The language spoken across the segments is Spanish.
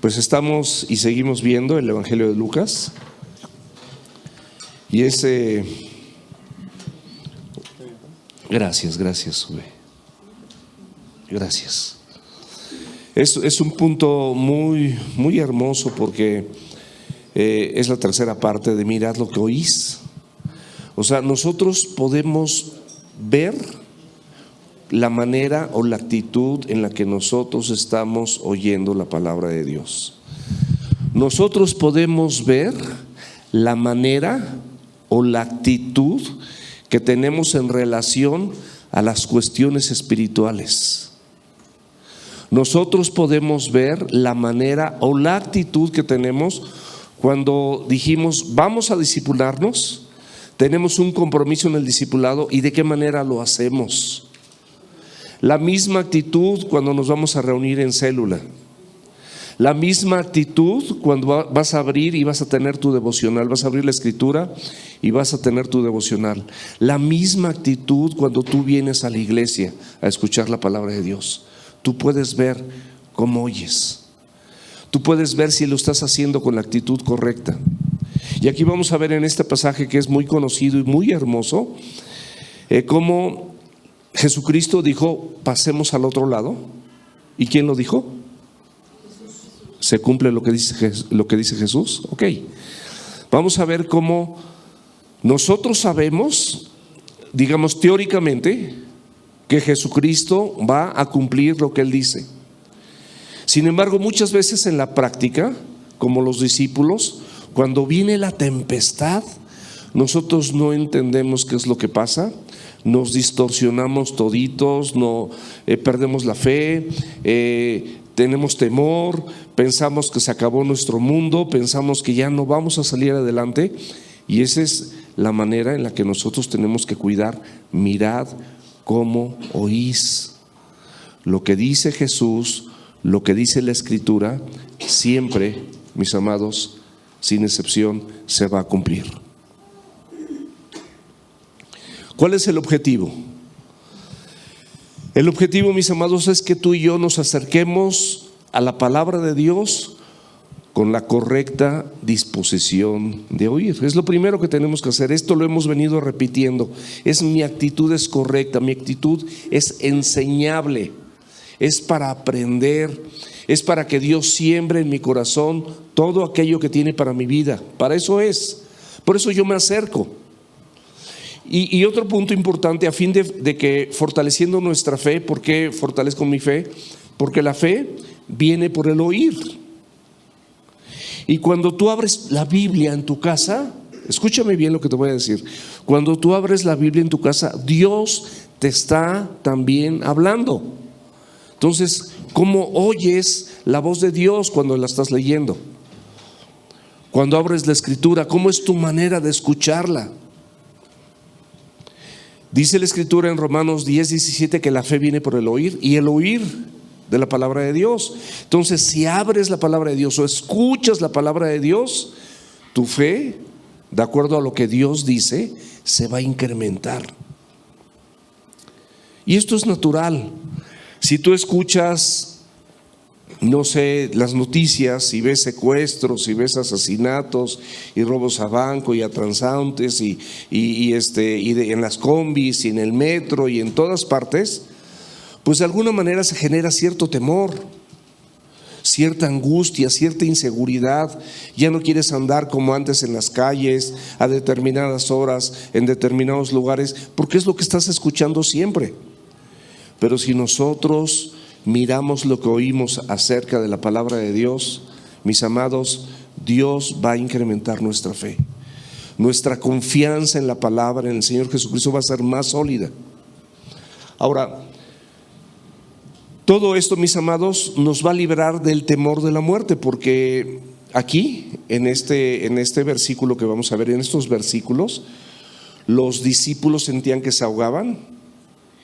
Pues estamos y seguimos viendo el Evangelio de Lucas. Y gracias, Ube. Gracias. Es un punto muy, muy hermoso porque es la tercera parte de mirad lo que oís. O sea, nosotros podemos ver la manera o la actitud en la que nosotros estamos oyendo la palabra de Dios. Nosotros podemos ver la manera o la actitud que tenemos en relación a las cuestiones espirituales. Nosotros podemos ver la manera o la actitud que tenemos cuando dijimos vamos a discipularnos, tenemos un compromiso en el discipulado y de qué manera lo hacemos. La misma actitud cuando nos vamos a reunir en célula. La misma actitud cuando vas a abrir y vas a tener tu devocional, vas a abrir la escritura y vas a tener tu devocional. La misma actitud cuando tú vienes a la iglesia a escuchar la palabra de Dios. Tú puedes ver cómo oyes. Tú puedes ver si lo estás haciendo con la actitud correcta. Y aquí vamos a ver en este pasaje que es muy conocido y muy hermoso, cómo Jesucristo dijo, pasemos al otro lado. ¿Y quién lo dijo? ¿Se cumple lo que dice Jesús? Ok. Vamos a ver cómo nosotros sabemos, digamos teóricamente, que Jesucristo va a cumplir lo que Él dice. Sin embargo, muchas veces en la práctica, como los discípulos, cuando viene la tempestad, nosotros no entendemos qué es lo que pasa. Nos distorsionamos toditos, perdemos la fe, tenemos temor, pensamos que se acabó nuestro mundo, pensamos que ya no vamos a salir adelante. Y esa es la manera en la que nosotros tenemos que cuidar. Mirad cómo oís. Lo que dice Jesús, lo que dice la Escritura, siempre, mis amados, sin excepción, se va a cumplir. ¿Cuál es el objetivo? El objetivo, mis amados, es que tú y yo nos acerquemos a la palabra de Dios con la correcta disposición de oír. Es lo primero que tenemos que hacer. Esto lo hemos venido repitiendo. Mi actitud es correcta, mi actitud es enseñable, es para aprender, es para que Dios siembre en mi corazón todo aquello que tiene para mi vida. Para eso es. Por eso yo me acerco. Y otro punto importante, a fin de que fortaleciendo nuestra fe. ¿Por qué fortalezco mi fe? Porque la fe viene por el oír. Y cuando tú abres la Biblia en tu casa, escúchame bien lo que te voy a decir. Cuando tú abres la Biblia en tu casa, Dios te está también hablando. Entonces, ¿cómo oyes la voz de Dios cuando la estás leyendo? Cuando abres la Escritura, ¿cómo es tu manera de escucharla? Dice la Escritura en Romanos 10:17 que la fe viene por el oír y el oír de la palabra de Dios. Entonces, si abres la palabra de Dios o escuchas la palabra de Dios, tu fe, de acuerdo a lo que Dios dice, se va a incrementar. Y esto es natural. Si tú escuchas, no sé, las noticias y ves secuestros y ves asesinatos y robos a banco y a transeúntes en las combis y en el metro y en todas partes, pues de alguna manera se genera cierto temor, cierta angustia, cierta inseguridad. Ya no quieres andar como antes en las calles a determinadas horas, en determinados lugares, porque es lo que estás escuchando siempre. Pero si nosotros miramos lo que oímos acerca de la palabra de Dios, mis amados, Dios va a incrementar nuestra fe. Nuestra confianza en la palabra, en el Señor Jesucristo, va a ser más sólida. Ahora, todo esto, mis amados, nos va a librar del temor de la muerte, porque aquí, en este versículo que vamos a ver, en estos versículos, los discípulos sentían que se ahogaban.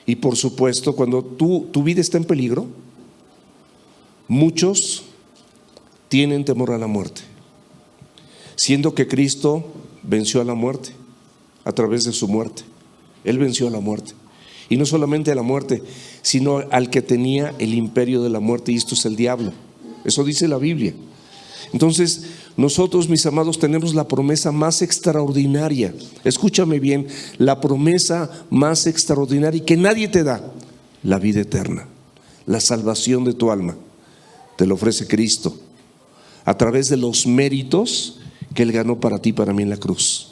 Y por supuesto, cuando tu vida está en peligro, muchos tienen temor a la muerte, siendo que Cristo venció a la muerte a través de su muerte. Él venció a la muerte. Y no solamente a la muerte, sino al que tenía el imperio de la muerte, y esto es el diablo. Eso dice la Biblia. Entonces, nosotros, mis amados, tenemos la promesa más extraordinaria. Escúchame bien, la promesa más extraordinaria y que nadie te da: la vida eterna, la salvación de tu alma. Te lo ofrece Cristo a través de los méritos que Él ganó para ti y para mí en la cruz.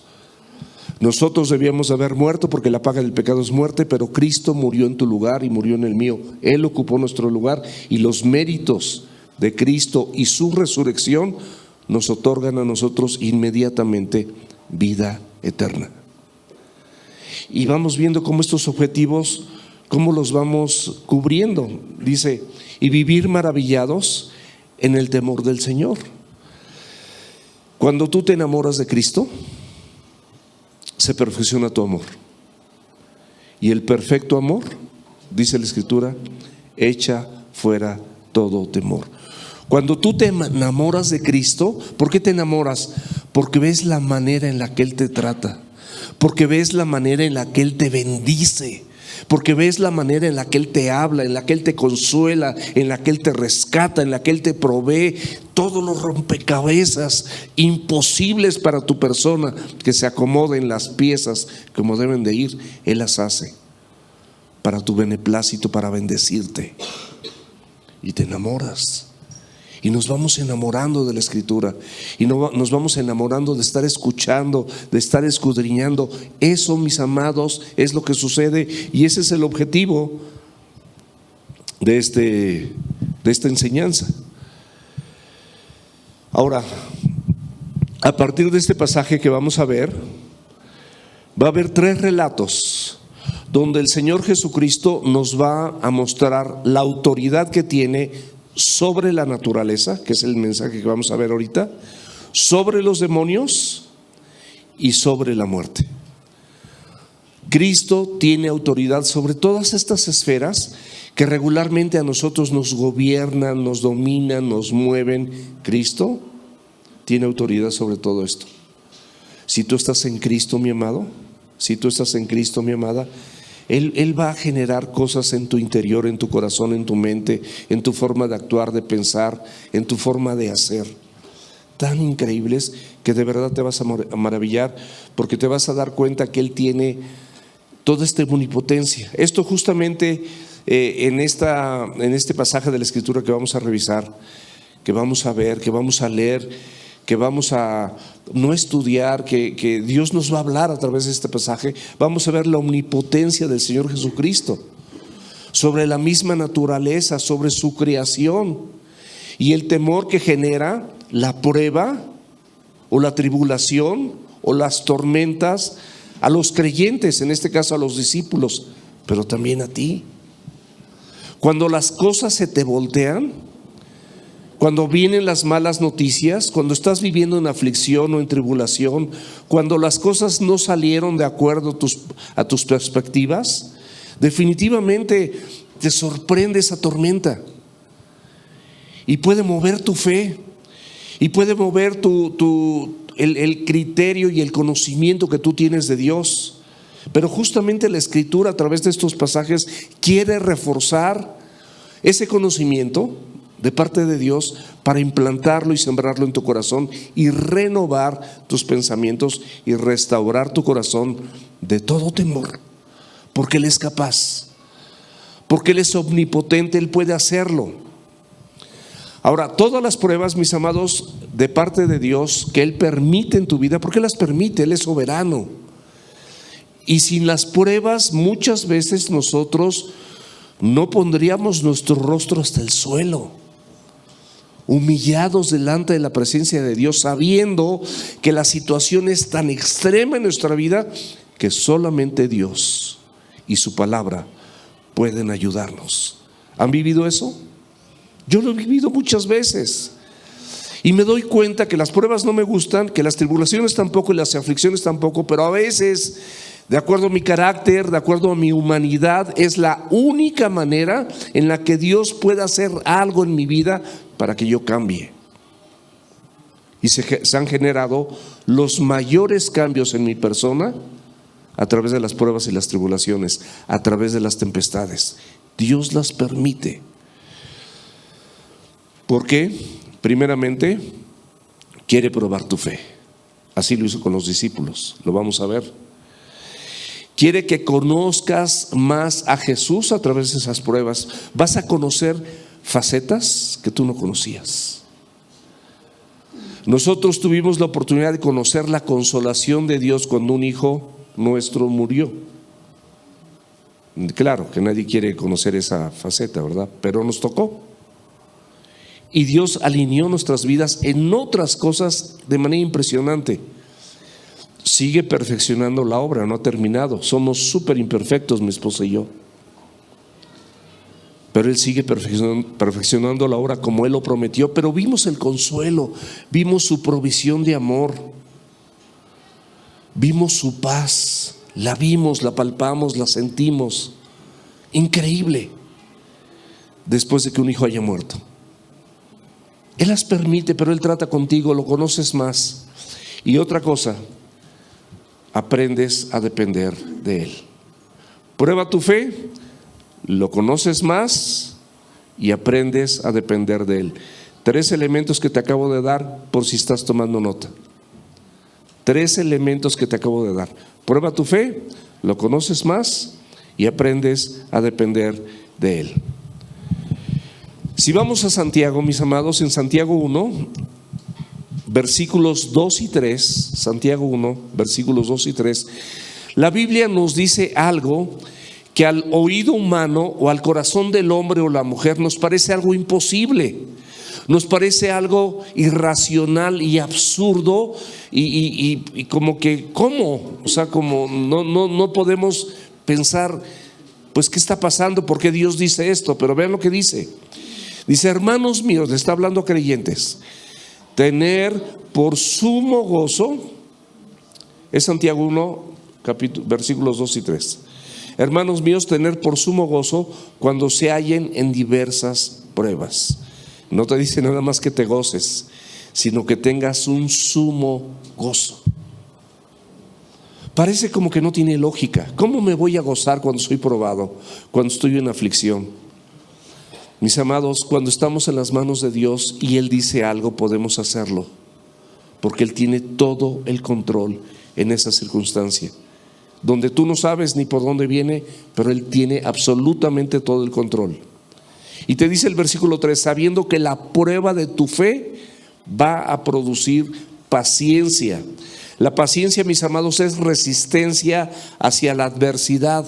Nosotros debíamos haber muerto porque la paga del pecado es muerte, pero Cristo murió en tu lugar y murió en el mío. Él ocupó nuestro lugar y los méritos de Cristo y su resurrección nos otorgan a nosotros inmediatamente vida eterna. Y vamos viendo cómo estos objetivos, cómo los vamos cubriendo. Dice: y vivir maravillados en el temor del Señor. Cuando tú te enamoras de Cristo, se perfecciona tu amor. Y el perfecto amor, dice la Escritura, echa fuera todo temor. Cuando tú te enamoras de Cristo, ¿por qué te enamoras? Porque ves la manera en la que Él te trata, porque ves la manera en la que Él te bendice, porque ves la manera en la que Él te habla, en la que Él te consuela, en la que Él te rescata, en la que Él te provee todos los rompecabezas imposibles para tu persona, que se acomoden las piezas como deben de ir. Él las hace para tu beneplácito, para bendecirte. Y te enamoras. Y nos vamos enamorando de la Escritura, y nos vamos enamorando de estar escuchando, de estar escudriñando. Eso, mis amados, es lo que sucede, y ese es el objetivo de esta enseñanza. Ahora, a partir de este pasaje que vamos a ver, va a haber 3 relatos donde el Señor Jesucristo nos va a mostrar la autoridad que tiene sobre la naturaleza, que es el mensaje que vamos a ver ahorita, sobre los demonios y sobre la muerte. Cristo tiene autoridad sobre todas estas esferas que regularmente a nosotros nos gobiernan, nos dominan, nos mueven. Cristo tiene autoridad sobre todo esto. Si tú estás en Cristo, mi amado, si tú estás en Cristo, mi amada, Él va a generar cosas en tu interior, en tu corazón, en tu mente, en tu forma de actuar, de pensar, en tu forma de hacer, tan increíbles que de verdad te vas a maravillar, porque te vas a dar cuenta que Él tiene toda esta omnipotencia. Esto justamente en este pasaje de la Escritura que vamos a revisar, que vamos a ver, que vamos a leer, que vamos a no estudiar, que Dios nos va a hablar a través de este pasaje. Vamos a ver la omnipotencia del Señor Jesucristo sobre la misma naturaleza, sobre su creación, y el temor que genera la prueba o la tribulación o las tormentas a los creyentes, en este caso a los discípulos, pero también a ti. Cuando las cosas se te voltean, cuando vienen las malas noticias, cuando estás viviendo en aflicción o en tribulación, cuando las cosas no salieron de acuerdo a tus perspectivas, definitivamente te sorprende esa tormenta y puede mover tu fe y puede mover el criterio y el conocimiento que tú tienes de Dios. Pero justamente la Escritura, a través de estos pasajes, quiere reforzar ese conocimiento de parte de Dios para implantarlo y sembrarlo en tu corazón y renovar tus pensamientos y restaurar tu corazón de todo temor, porque Él es capaz, porque Él es omnipotente, Él puede hacerlo. Ahora, todas las pruebas, mis amados, de parte de Dios que Él permite en tu vida, ¿por qué las permite? Él es soberano. Y sin las pruebas, muchas veces nosotros no pondríamos nuestro rostro hasta el suelo, humillados delante de la presencia de Dios, sabiendo que la situación es tan extrema en nuestra vida que solamente Dios y su palabra pueden ayudarnos. ¿Han vivido eso? Yo lo he vivido muchas veces y me doy cuenta que las pruebas no me gustan, que las tribulaciones tampoco y las aflicciones tampoco, pero a veces, de acuerdo a mi carácter, de acuerdo a mi humanidad, es la única manera en la que Dios puede hacer algo en mi vida para que yo cambie. Y se han generado los mayores cambios en mi persona a través de las pruebas y las tribulaciones, a través de las tempestades. Dios las permite. ¿Por qué? Primeramente, quiere probar tu fe. Así lo hizo con los discípulos, lo vamos a ver. Quiere que conozcas más a Jesús a través de esas pruebas. Vas a conocer facetas que tú no conocías. Nosotros tuvimos la oportunidad de conocer la consolación de Dios cuando un hijo nuestro murió. Claro que nadie quiere conocer esa faceta, ¿verdad? Pero nos tocó. Y Dios alineó nuestras vidas en otras cosas de manera impresionante. Sigue perfeccionando la obra, no ha terminado. Somos súper imperfectos, mi esposa y yo. Pero Él sigue perfeccionando la obra como Él lo prometió. Pero vimos el consuelo, vimos su provisión de amor, vimos su paz, la vimos, la palpamos, la sentimos. Increíble. Después de que un hijo haya muerto, Él las permite, pero Él trata contigo, lo conoces más. Y otra cosa, aprendes a depender de Él. Prueba tu fe, lo conoces más y aprendes a depender de Él. 3 elementos que te acabo de dar por si estás tomando nota. 3 elementos que te acabo de dar. Prueba tu fe, lo conoces más y aprendes a depender de Él. Si vamos a Santiago, mis amados, en Santiago 1, versículos 2 y 3, Santiago 1, versículos 2 y 3, la Biblia nos dice algo que al oído humano o al corazón del hombre o la mujer nos parece algo imposible, nos parece algo irracional y absurdo y como que, ¿cómo? O sea, como no podemos pensar, pues, ¿qué está pasando? ¿Por qué Dios dice esto? Pero vean lo que dice. Dice: hermanos míos, le está hablando a creyentes, tener por sumo gozo, es Santiago 1, versículos 2 y 3. Hermanos míos, tener por sumo gozo cuando se hallen en diversas pruebas. No te dice nada más que te goces, sino que tengas un sumo gozo. Parece como que no tiene lógica. ¿Cómo me voy a gozar cuando soy probado, cuando estoy en aflicción? Mis amados, cuando estamos en las manos de Dios y Él dice algo, podemos hacerlo, porque Él tiene todo el control en esa circunstancia, donde tú no sabes ni por dónde viene, pero Él tiene absolutamente todo el control. Y te dice el versículo 3, sabiendo que la prueba de tu fe va a producir paciencia. La paciencia, mis amados, es resistencia hacia la adversidad.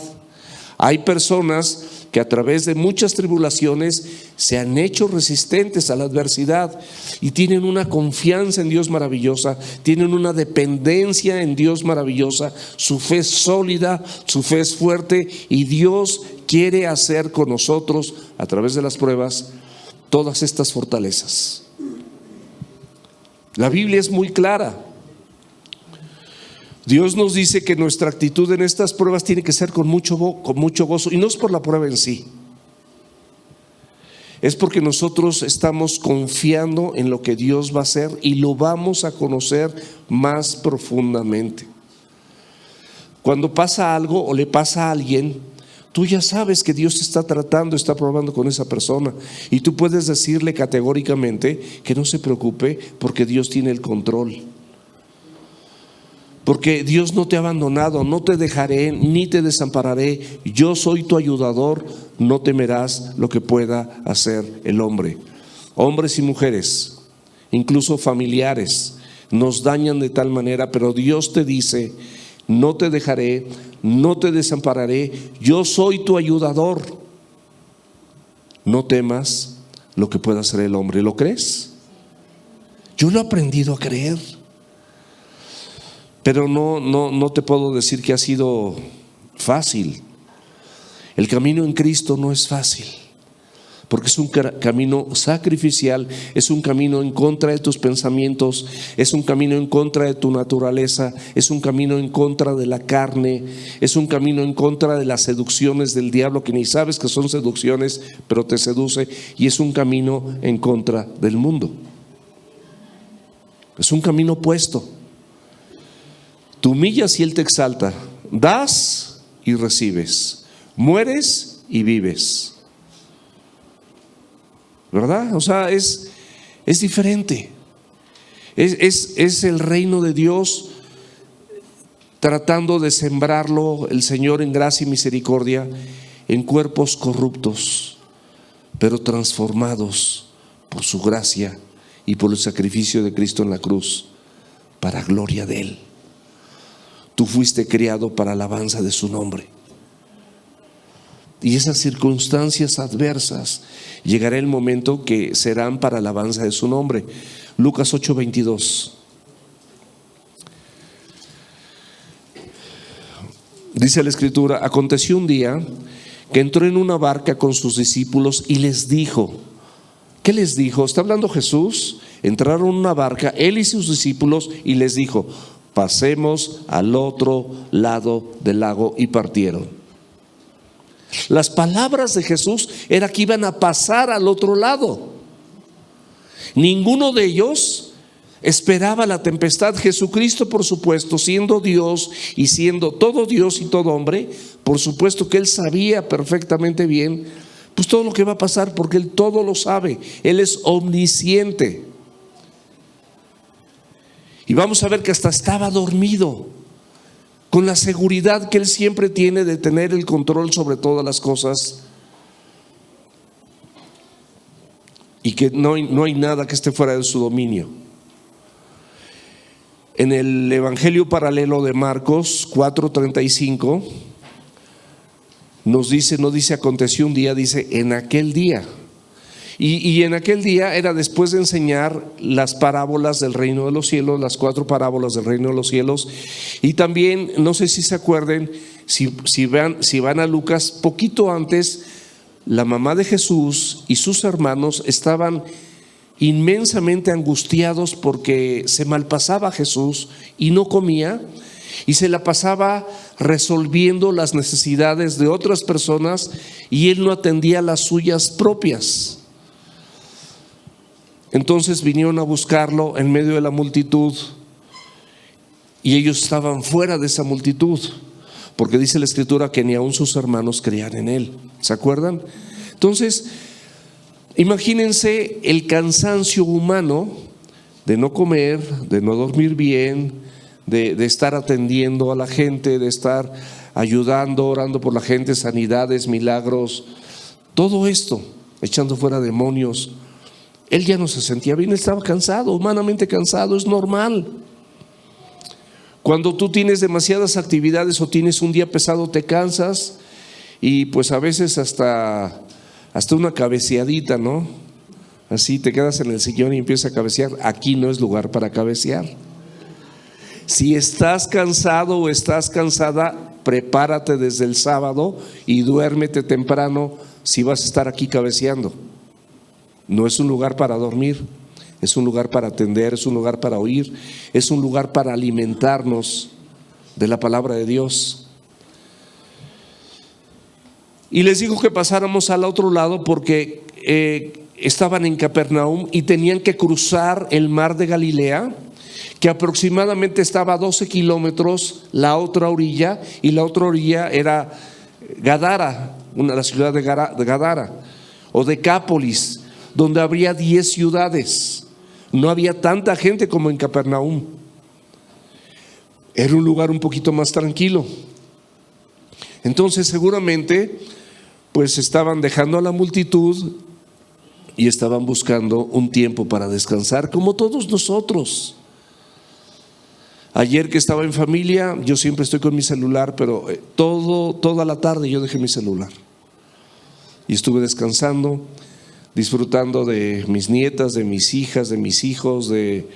Hay personas que a través de muchas tribulaciones se han hecho resistentes a la adversidad y tienen una confianza en Dios maravillosa, tienen una dependencia en Dios maravillosa, su fe es sólida, su fe es fuerte, y Dios quiere hacer con nosotros, a través de las pruebas, todas estas fortalezas. La Biblia es muy clara. Dios nos dice que nuestra actitud en estas pruebas tiene que ser con mucho gozo, y no es por la prueba en sí, es porque nosotros estamos confiando en lo que Dios va a hacer y lo vamos a conocer más profundamente. Cuando pasa algo o le pasa a alguien, tú ya sabes que Dios está tratando, está probando con esa persona, y tú puedes decirle categóricamente que no se preocupe, porque Dios tiene el control. Porque Dios no te ha abandonado, no te dejaré ni te desampararé, yo soy tu ayudador, no temerás lo que pueda hacer el hombre. Hombres y mujeres, incluso familiares, nos dañan de tal manera, pero Dios te dice: no te dejaré, no te desampararé, yo soy tu ayudador. No temas lo que pueda hacer el hombre. ¿Lo crees? Yo lo he aprendido a creer. Pero no te puedo decir que ha sido fácil. El camino en Cristo no es fácil, porque es un camino sacrificial, es un camino en contra de tus pensamientos, es un camino en contra de tu naturaleza, es un camino en contra de la carne, es un camino en contra de las seducciones del diablo, que ni sabes que son seducciones, pero te seduce, y es un camino en contra del mundo. Es un camino opuesto. Tú humillas y Él te exalta, das y recibes, mueres y vives, ¿verdad? O sea, es diferente. Es el reino de Dios tratando de sembrarlo el Señor en gracia y misericordia en cuerpos corruptos, pero transformados por su gracia y por el sacrificio de Cristo en la cruz, para gloria de Él. Tú fuiste creado para alabanza de su nombre. Y esas circunstancias adversas, llegará el momento que serán para alabanza de su nombre. Lucas 8:22. Dice la Escritura: aconteció un día que entró en una barca con sus discípulos y les dijo. ¿Qué les dijo? Está hablando Jesús. Entraron en una barca, Él y sus discípulos, y les dijo: pasemos al otro lado del lago, y partieron. Las palabras de Jesús era que iban a pasar al otro lado. Ninguno de ellos esperaba la tempestad. Jesucristo, por supuesto, siendo Dios y siendo todo Dios y todo hombre, por supuesto que Él sabía perfectamente bien pues todo lo que va a pasar, porque Él todo lo sabe. Él es omnisciente. Y vamos a ver que hasta estaba dormido, con la seguridad que Él siempre tiene de tener el control sobre todas las cosas, y que no hay nada que esté fuera de su dominio. En el Evangelio paralelo de Marcos 4:35 nos dice, no dice aconteció un día, dice en aquel día. Y en aquel día era después de enseñar las parábolas del reino de los cielos, las 4 parábolas del reino de los cielos. Y también, no sé si se acuerden, si van a Lucas, poquito antes, la mamá de Jesús y sus hermanos estaban inmensamente angustiados porque se malpasaba Jesús y no comía, y se la pasaba resolviendo las necesidades de otras personas, y Él no atendía las suyas propias. Entonces vinieron a buscarlo en medio de la multitud, y ellos estaban fuera de esa multitud, porque dice la Escritura que ni aun sus hermanos creían en Él. ¿Se acuerdan? Entonces, imagínense el cansancio humano de no comer, de no dormir bien, de estar atendiendo a la gente, de estar ayudando, orando por la gente, sanidades, milagros, todo esto, echando fuera demonios. Él ya no se sentía bien, él estaba cansado, humanamente cansado, es normal. Cuando tú tienes demasiadas actividades o tienes un día pesado, te cansas, y pues a veces hasta una cabeceadita, ¿no? Así te quedas en el sillón y empiezas a cabecear. Aquí no es lugar para cabecear. Si estás cansado o estás cansada, prepárate desde el sábado y duérmete temprano si vas a estar aquí cabeceando. No es un lugar para dormir, es un lugar para atender, es un lugar para oír, es un lugar para alimentarnos de la palabra de Dios. Y les digo que pasáramos al otro lado porque estaban en Capernaum y tenían que cruzar el mar de Galilea, que aproximadamente estaba a 12 kilómetros la otra orilla, y la otra orilla era Gadara, la ciudad de Gadara, o Decápolis, donde habría 10 ciudades. No había tanta gente como en Capernaum. Era un lugar un poquito más tranquilo. Entonces seguramente pues estaban dejando a la multitud y estaban buscando un tiempo para descansar, como todos nosotros. Ayer que estaba en familia, yo siempre estoy con mi celular, pero toda la tarde yo dejé mi celular y estuve descansando, disfrutando de mis nietas, de mis hijas, de mis hijos, de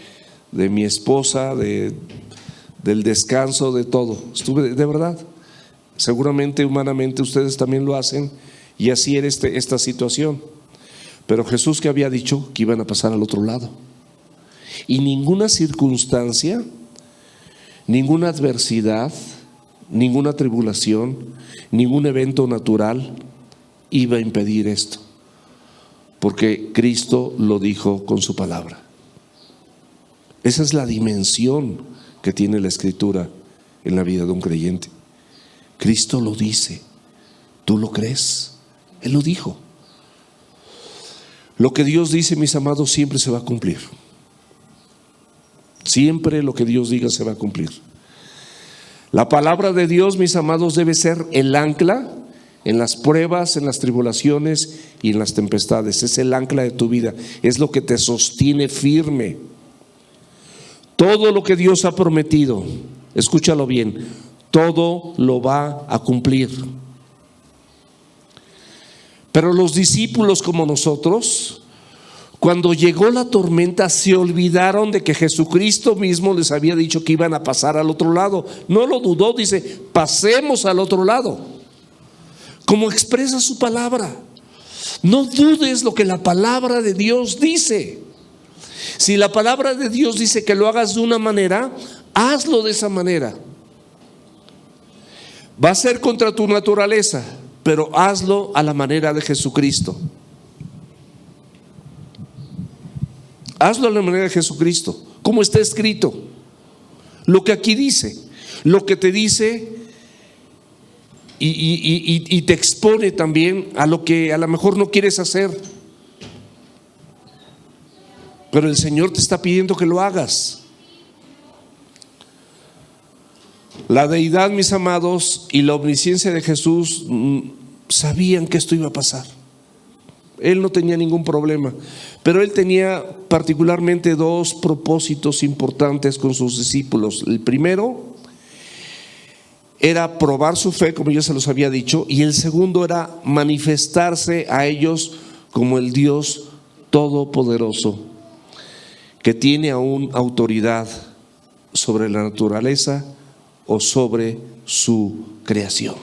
mi esposa, del descanso, de todo. Estuve, de verdad, seguramente humanamente ustedes también lo hacen, y así era esta situación. Pero Jesús, que había dicho que iban a pasar al otro lado, y ninguna circunstancia, ninguna adversidad, ninguna tribulación, ningún evento natural iba a impedir esto, porque Cristo lo dijo con su palabra. Esa es la dimensión que tiene la Escritura en la vida de un creyente. Cristo lo dice, ¿tú lo crees? Él lo dijo. Lo que Dios dice, mis amados, siempre se va a cumplir. Siempre lo que Dios diga se va a cumplir. La palabra de Dios, mis amados, debe ser el ancla en las pruebas, en las tribulaciones y en las tempestades. Es el ancla de tu vida, es lo que te sostiene firme. Todo lo que Dios ha prometido, escúchalo bien, todo lo va a cumplir. Pero los discípulos, como nosotros, cuando llegó la tormenta, se olvidaron de que Jesucristo mismo les había dicho que iban a pasar al otro lado. No lo dudó, dice: pasemos al otro lado. Como expresa su palabra. No dudes lo que la palabra de Dios dice. Si la palabra de Dios dice que lo hagas de una manera, hazlo de esa manera. Va a ser contra tu naturaleza, pero hazlo a la manera de Jesucristo. Hazlo a la manera de Jesucristo, como está escrito. Lo que aquí dice, lo que te dice y te expone también a lo que a lo mejor no quieres hacer. Pero el Señor te está pidiendo que lo hagas. La deidad, mis amados, y la omnisciencia de Jesús sabían que esto iba a pasar. Él no tenía ningún problema, pero él tenía particularmente dos propósitos importantes con sus discípulos. El primero era probar su fe, como ya se los había dicho, y el segundo era manifestarse a ellos como el Dios todopoderoso, que tiene aún autoridad sobre la naturaleza o sobre su creación.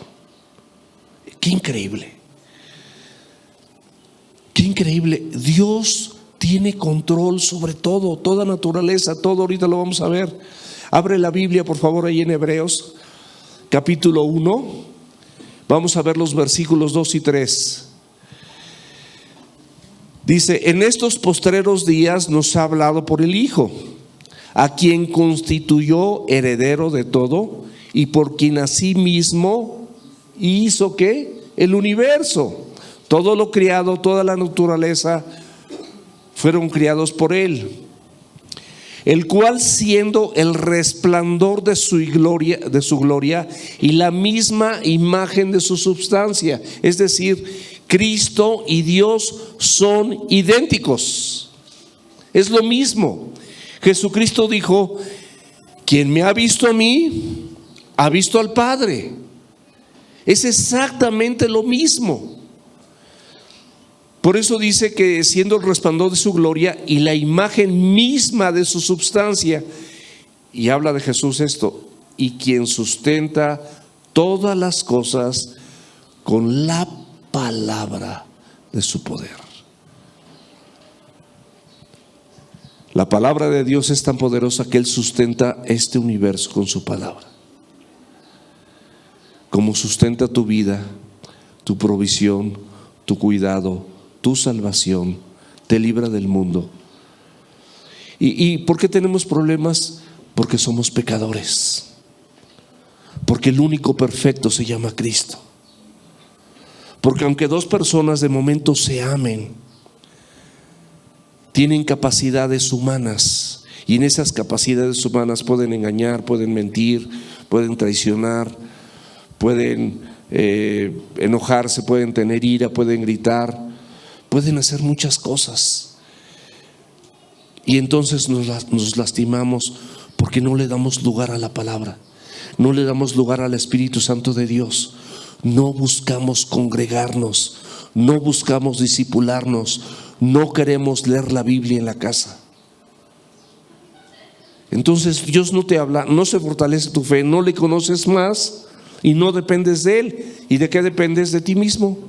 Qué increíble. Qué increíble. Dios tiene control sobre todo, toda naturaleza, todo. Ahorita lo vamos a ver. Abre la Biblia, por favor, ahí en Hebreos, capítulo 1. Vamos a ver los versículos 2 y 3. Dice: en estos postreros días nos ha hablado por el Hijo, a quien constituyó heredero de todo y por quien asimismo hizo ¿qué? El universo. Todo lo criado, toda la naturaleza fueron criados por Él, el cual, siendo el resplandor de su gloria y la misma imagen de su substancia, es decir, Cristo y Dios son idénticos, es lo mismo. Jesucristo dijo: quien me ha visto a mí, ha visto al Padre. Es exactamente lo mismo. Por eso dice que siendo el resplandor de su gloria y la imagen misma de su substancia, y habla de Jesús esto, y quien sustenta todas las cosas con la palabra de su poder. La palabra de Dios es tan poderosa que Él sustenta este universo con su palabra. Como sustenta tu vida, tu provisión, tu cuidado, tu salvación, te libra del mundo. ¿Y por qué tenemos problemas? Porque somos pecadores. Porque el único perfecto se llama Cristo. Porque aunque dos personas de momento se amen, tienen capacidades humanas, y en esas capacidades humanas pueden engañar, pueden mentir, pueden traicionar, pueden enojarse, pueden tener ira, pueden gritar, pueden hacer muchas cosas. Y entonces nos lastimamos porque no le damos lugar a la palabra, no le damos lugar al Espíritu Santo de Dios, no buscamos congregarnos, no buscamos discipularnos, no queremos leer la Biblia en la casa. Entonces Dios no te habla, no se fortalece tu fe, no le conoces más y no dependes de Él. ¿Y de qué dependes? De ti mismo.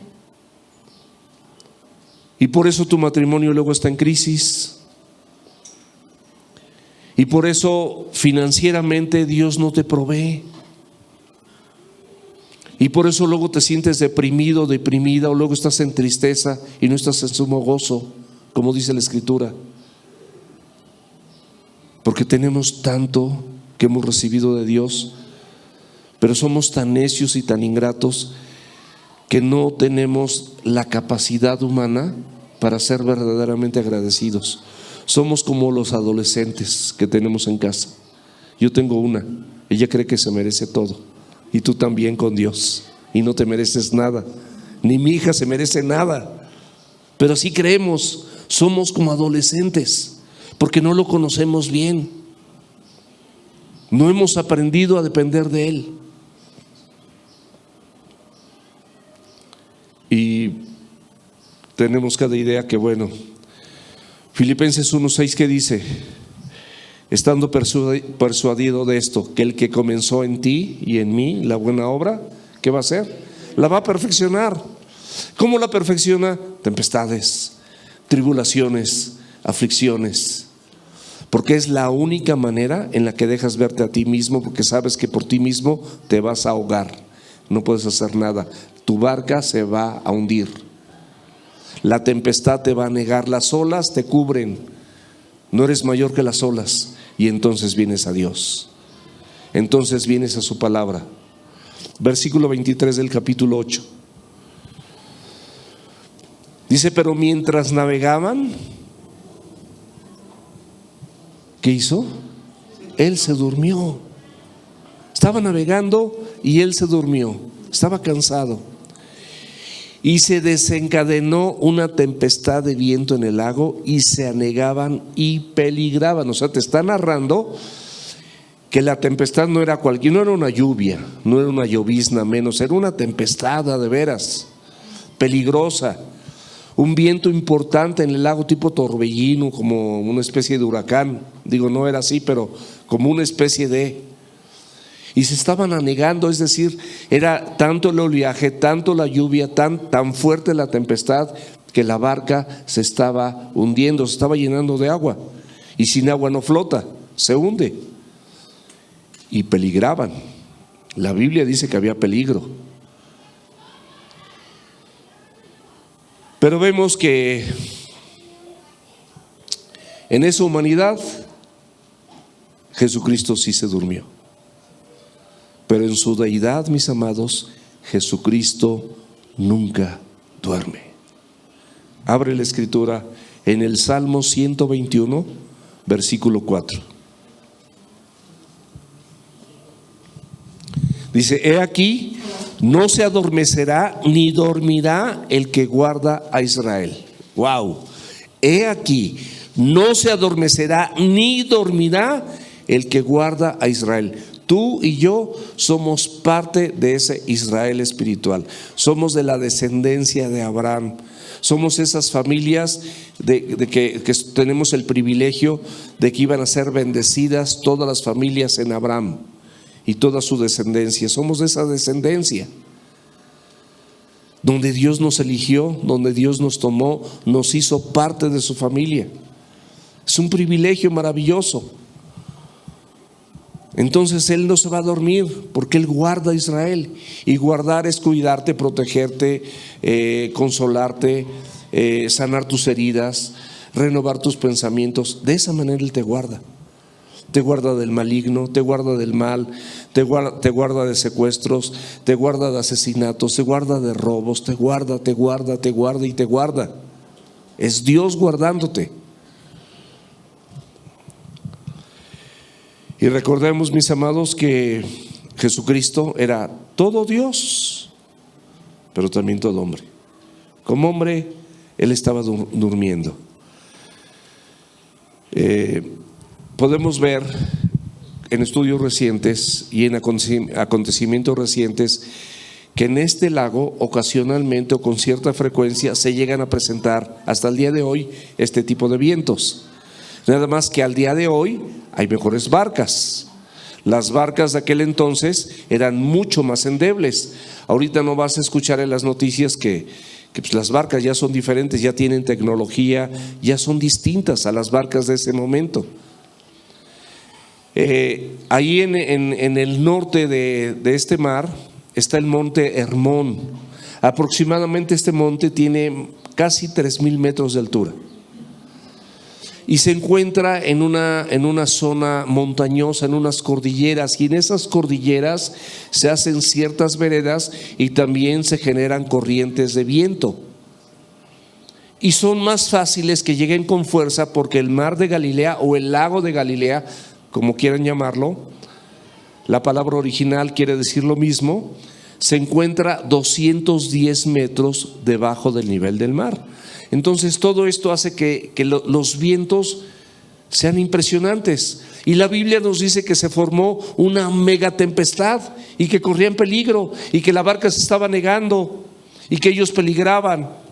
Y por eso tu matrimonio luego está en crisis. Y por eso financieramente Dios no te provee. Y por eso luego te sientes deprimido, deprimida, o luego estás en tristeza y no estás en sumo gozo, como dice la Escritura. Porque tenemos tanto que hemos recibido de Dios, pero somos tan necios y tan ingratos que no tenemos la capacidad humana para ser verdaderamente agradecidos. Somos como los adolescentes que tenemos en casa. Yo tengo una, ella cree que se merece todo, y tú también con Dios, y no te mereces nada, ni mi hija se merece nada, pero así creemos. Somos como adolescentes porque no lo conocemos bien, no hemos aprendido a depender de Él. Y tenemos cada idea que, bueno, Filipenses 1:6, ¿qué dice? Estando persuadido de esto, que el que comenzó en ti y en mí la buena obra, ¿qué va a hacer? La va a perfeccionar. ¿Cómo la perfecciona? Tempestades, tribulaciones, aflicciones, porque es la única manera en la que dejas verte a ti mismo, porque sabes que por ti mismo te vas a ahogar, no puedes hacer nada, tu barca se va a hundir, la tempestad te va a negar, las olas te cubren, no eres mayor que las olas, y entonces vienes a Dios, entonces vienes a su palabra. Versículo 23 del capítulo 8 dice: pero mientras navegaban, ¿qué hizo? Él se durmió. Estaba navegando y él se durmió, estaba cansado. Y se desencadenó una tempestad de viento en el lago, y se anegaban y peligraban. O sea, te está narrando que la tempestad no era cualquier, no era una lluvia, no era una llovizna menos, era una tempestad de veras, peligrosa. Un viento importante en el lago, tipo torbellino, como una especie de huracán. Digo, no era así, pero como una especie de. Y se estaban anegando, es decir, era tanto el oleaje, tanto la lluvia, tan fuerte la tempestad, que la barca se estaba hundiendo, se estaba llenando de agua. Y sin agua no flota, se hunde. Y peligraban. La Biblia dice que había peligro. Pero vemos que en esa humanidad Jesucristo sí se durmió. Pero en su deidad, mis amados, Jesucristo nunca duerme. Abre la escritura en el Salmo 121, versículo 4. Dice: he aquí, no se adormecerá ni dormirá el que guarda a Israel. Wow. He aquí, no se adormecerá ni dormirá el que guarda a Israel. Tú y yo somos parte de ese Israel espiritual. Somos de la descendencia de Abraham. Somos esas familias que tenemos el privilegio de que iban a ser bendecidas todas las familias en Abraham y toda su descendencia. Somos de esa descendencia, donde Dios nos eligió, donde Dios nos tomó, nos hizo parte de su familia. Es un privilegio maravilloso. Entonces Él no se va a dormir, porque Él guarda a Israel. Y guardar es cuidarte, protegerte, consolarte, sanar tus heridas, renovar tus pensamientos. De esa manera Él te guarda. Te guarda del maligno, te guarda del mal, te guarda de secuestros, te guarda de asesinatos, te guarda de robos, te guarda y te guarda. Es Dios guardándote. Y recordemos, mis amados, que Jesucristo era todo Dios, pero también todo hombre. Como hombre, Él estaba durmiendo. Podemos ver en estudios recientes y en acontecimientos recientes que en este lago ocasionalmente o con cierta frecuencia se llegan a presentar hasta el día de hoy este tipo de vientos. Nada más que al día de hoy hay mejores barcas. Las barcas de aquel entonces eran mucho más endebles. Ahorita no vas a escuchar en las noticias que pues las barcas ya son diferentes, ya tienen tecnología, ya son distintas a las barcas de ese momento. Ahí en el norte de este mar está el monte Hermón. Aproximadamente este monte tiene casi 3,000 metros de altura. Y se encuentra en una zona montañosa, en unas cordilleras, y en esas cordilleras se hacen ciertas veredas y también se generan corrientes de viento. y son más fáciles que lleguen con fuerza porque el mar de Galilea o el lago de Galilea, como quieran llamarlo, la palabra original quiere decir lo mismo, se encuentra 210 metros debajo del nivel del mar. Entonces todo esto hace que los vientos sean impresionantes. Y la Biblia nos dice que se formó una mega tempestad y que corrían peligro y que la barca se estaba negando y que ellos peligraban.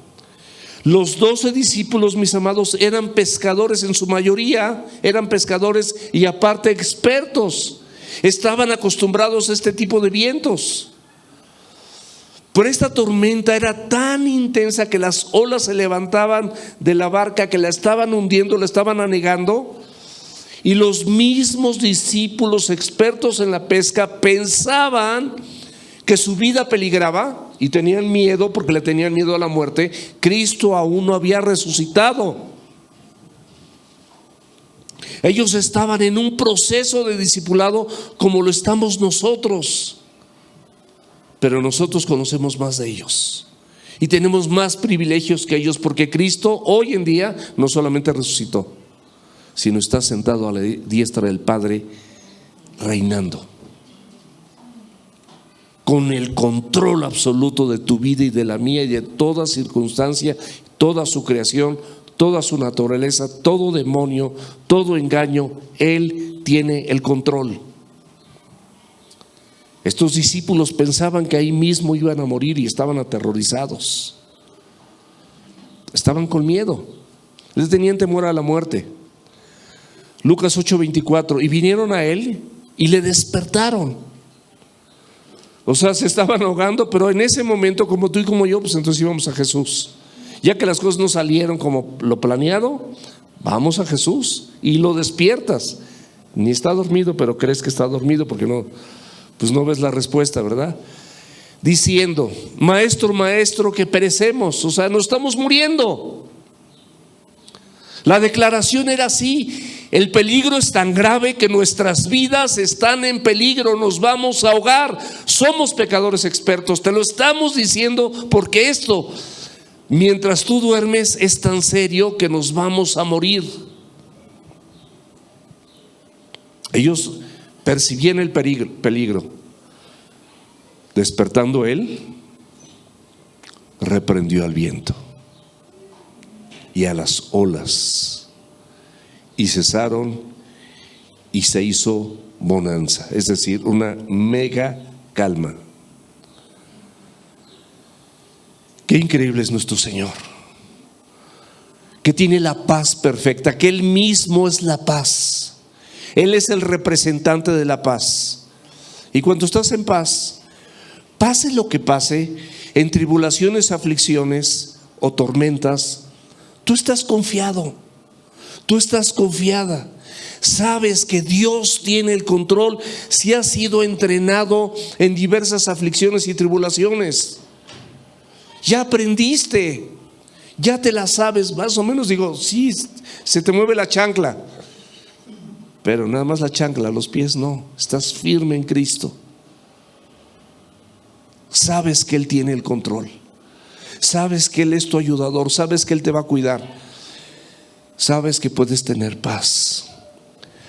Los 12 discípulos, mis amados, eran pescadores en su mayoría, eran pescadores y aparte expertos. Estaban acostumbrados a este tipo de vientos. Pero esta tormenta era tan intensa que las olas se levantaban de la barca, que la estaban hundiendo, la estaban anegando. Y los mismos discípulos expertos en la pesca pensaban que su vida peligraba y tenían miedo porque le tenían miedo a la muerte. Cristo aún no había resucitado. Ellos estaban en un proceso de discipulado como lo estamos nosotros. Pero nosotros conocemos más de ellos y tenemos más privilegios que ellos, porque Cristo hoy en día no solamente resucitó, sino está sentado a la diestra del Padre, reinando con el control absoluto de tu vida y de la mía y de toda circunstancia, toda su creación, toda su naturaleza, todo demonio, todo engaño. Él tiene el control. Estos discípulos pensaban que ahí mismo iban a morir y estaban aterrorizados. Estaban con miedo. Les tenían temor a la muerte. Lucas 8:24. Y vinieron a él y le despertaron. O sea, se estaban ahogando, pero en ese momento, como tú y como yo, pues entonces íbamos a Jesús. Ya que las cosas no salieron como lo planeado, vamos a Jesús y lo despiertas. Ni está dormido, pero crees que está dormido porque no ves la respuesta, ¿verdad? Diciendo: maestro, maestro, que perecemos. O sea, nos estamos muriendo. La declaración era así: el peligro es tan grave que nuestras vidas están en peligro, nos vamos a ahogar, somos pecadores expertos, te lo estamos diciendo porque esto, mientras tú duermes, es tan serio que nos vamos a morir. Ellos percibían el peligro. Despertando él, reprendió al viento y a las olas, y cesaron, y se hizo bonanza, es decir, una mega calma. Qué increíble es nuestro Señor, que tiene la paz perfecta, que Él mismo es la paz. Él es el representante de la paz. Y cuando estás en paz, pase lo que pase, en tribulaciones, aflicciones o tormentas, tú estás confiado, tú estás confiada. Sabes que Dios tiene el control si has sido entrenado en diversas aflicciones y tribulaciones. Ya aprendiste, ya te la sabes más o menos. Digo, sí, se te mueve la chancla, pero nada más la chancla, los pies no. Estás firme en Cristo. Sabes que Él tiene el control, sabes que Él es tu ayudador, sabes que Él te va a cuidar, sabes que puedes tener paz.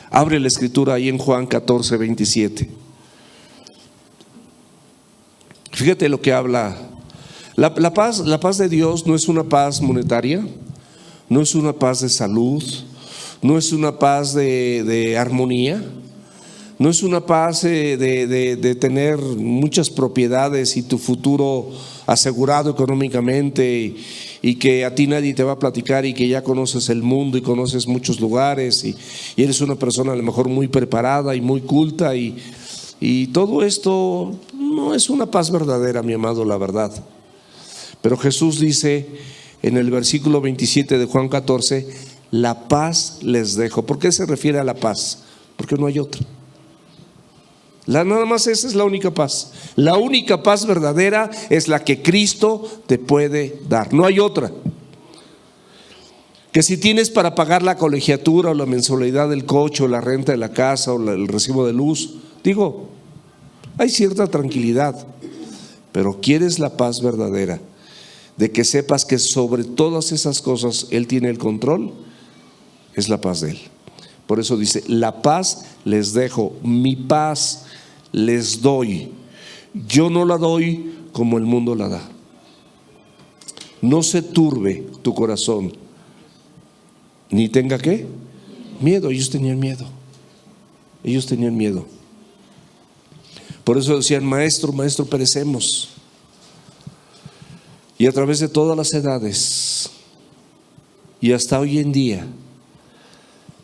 Abre la escritura ahí en Juan 14:27. Fíjate lo que habla. La paz de Dios no es una paz monetaria, no es una paz de salud, no es una paz de armonía. No es una paz de tener muchas propiedades y tu futuro asegurado económicamente y que a ti nadie te va a platicar y que ya conoces el mundo y conoces muchos lugares y eres una persona a lo mejor muy preparada y muy culta y todo esto no es una paz verdadera, mi amado, la verdad. Pero Jesús dice en el versículo 27 de Juan 14: la paz les dejo. ¿Por qué se refiere a la paz? Porque no hay otra. Nada más esa es la única paz. La única paz verdadera es la que Cristo te puede dar. No hay otra. Que si tienes para pagar la colegiatura o la mensualidad del coche o la renta de la casa o el recibo de luz, digo, hay cierta tranquilidad. Pero quieres la paz verdadera. de que sepas que sobre todas esas cosas Él tiene el control, es la paz de Él. Por eso dice: la paz les dejo, mi paz les doy. Yo no la doy como el mundo la da. No se turbe tu corazón, ni tenga ¿qué? Miedo. Ellos tenían miedo. Ellos tenían miedo. Por eso decían: maestro, maestro, perecemos. Y a través de todas las edades y hasta hoy en día,